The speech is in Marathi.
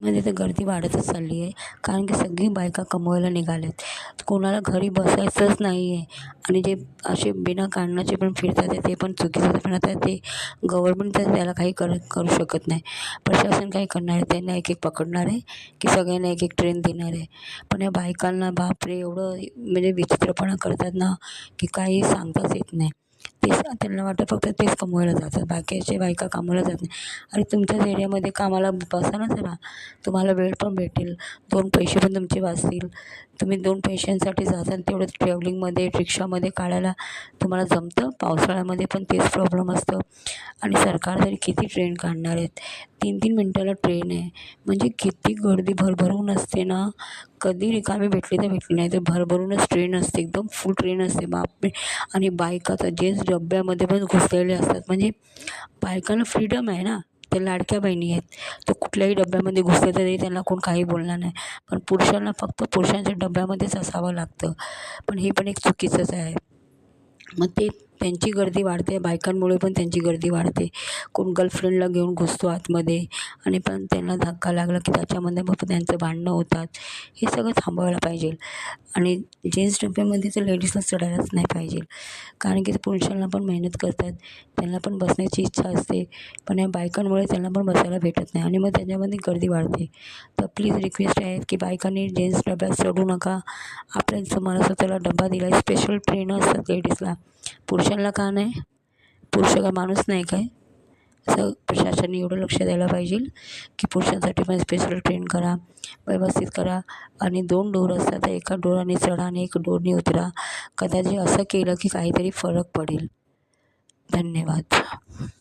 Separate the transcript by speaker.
Speaker 1: मध्ये तर गर्दी वाढतच चालली आहे. कारण की सगळी बायका कमवायला निघाल्यात. कोणाला घरी बसायचंच नाही आहे आणि जे असे बिना कारणाचे पण फिरतात आहे ते पण चुकीचं आहे. पण आता ते गव्हर्नमेंट तर त्याला काही करू शकत नाही. प्रशासन काय करणार आहे? त्यांना एक-एक पकडणार आहे की सगळ्यांना एक-एक ट्रेन देणार आहे. पण या बायकांना बापरे! एवढं म्हणजे विचित्रपणा करतात ना की काही सांगताच येत नाही. तेच त्यांना वाटतं फक्त तेच कमवायला जातात. बाकीचे बायका कामाला जात नाही. अरे तुमच्याच एरियामध्ये कामाला बसा ना जरा. तुम्हाला वेळ पण भेटेल, 2 पैसे पण तुमचे वाचतील. तुम्ही 2 पैशांसाठी जाता आणि तेवढं ट्रॅव्हलिंगमध्ये, रिक्षामध्ये काढायला तुम्हाला जमतं? पावसाळ्यामध्ये पण तेच प्रॉब्लेम असतं आणि सरकार तरी किती ट्रेन काढणार आहेत. 3-3 मिनिटाला ट्रेन आहे. म्हणजे किती गर्दी भरभरून असते ना, कधी रिकामी भेटली तर भेटली, नाही तर भरभरूनच ट्रेन असते. एकदम फुल ट्रेन असते. बापरे! आणि बायका तर जेन्ट्स डब्यामध्ये पण घुसलेले असतात. म्हणजे बायकांना फ्रीडम आहे ना, त्या लाडक्या बहिणी आहेत. तर कुठल्याही डब्यामध्ये घुसले तरी त्यांना कोण काही बोलणार नाही. पण पुरुषांना फक्त पुरुषांच्या डब्यामध्येच असावं लागतं. पण हे पण एक चुकीचंच आहे. मग ते त्यांची गर्दी वाढते, बायकांमुळे पण त्यांची गर्दी वाढते. कोण गर्लफ्रेंडला घेऊन घुसतो आतमध्ये आणि पण त्यांना धक्का लागला की त्याच्यामध्ये मग त्यांचं भांडणं होतात. हे सगळं थांबवायला पाहिजे आणि जेन्ट्स डब्यामध्ये तर लेडीजला चढायलाच नाही पाहिजे. कारण की ते पुरुषांना पण मेहनत करतात, त्यांना पण बसण्याची इच्छा असते. पण या बायकांमुळे त्यांना पण बसायला भेटत नाही आणि मग त्याच्यामध्ये गर्दी वाढते. तर प्लीज रिक्वेस्ट आहे की बायकांनी जेन्ट्स डब्यात चढू नका. आपल्या तुम्हाला स्वतःला डबा दिला आहे, स्पेशल ट्रेन असतात लेडीजला. पुरुषांना का नाही? पुरुष काय माणूस नाही काय? असं प्रशासनाने एवढं लक्ष द्यायला पाहिजे की पुरुषांसाठी पण स्पेशल ट्रेन करा, व्यवस्थित करा आणि 2 डोर असतात, तर एका डोराने चढा आणि एक डोरने उतरा. कदाचित असं केलं की काहीतरी फरक पडेल. धन्यवाद.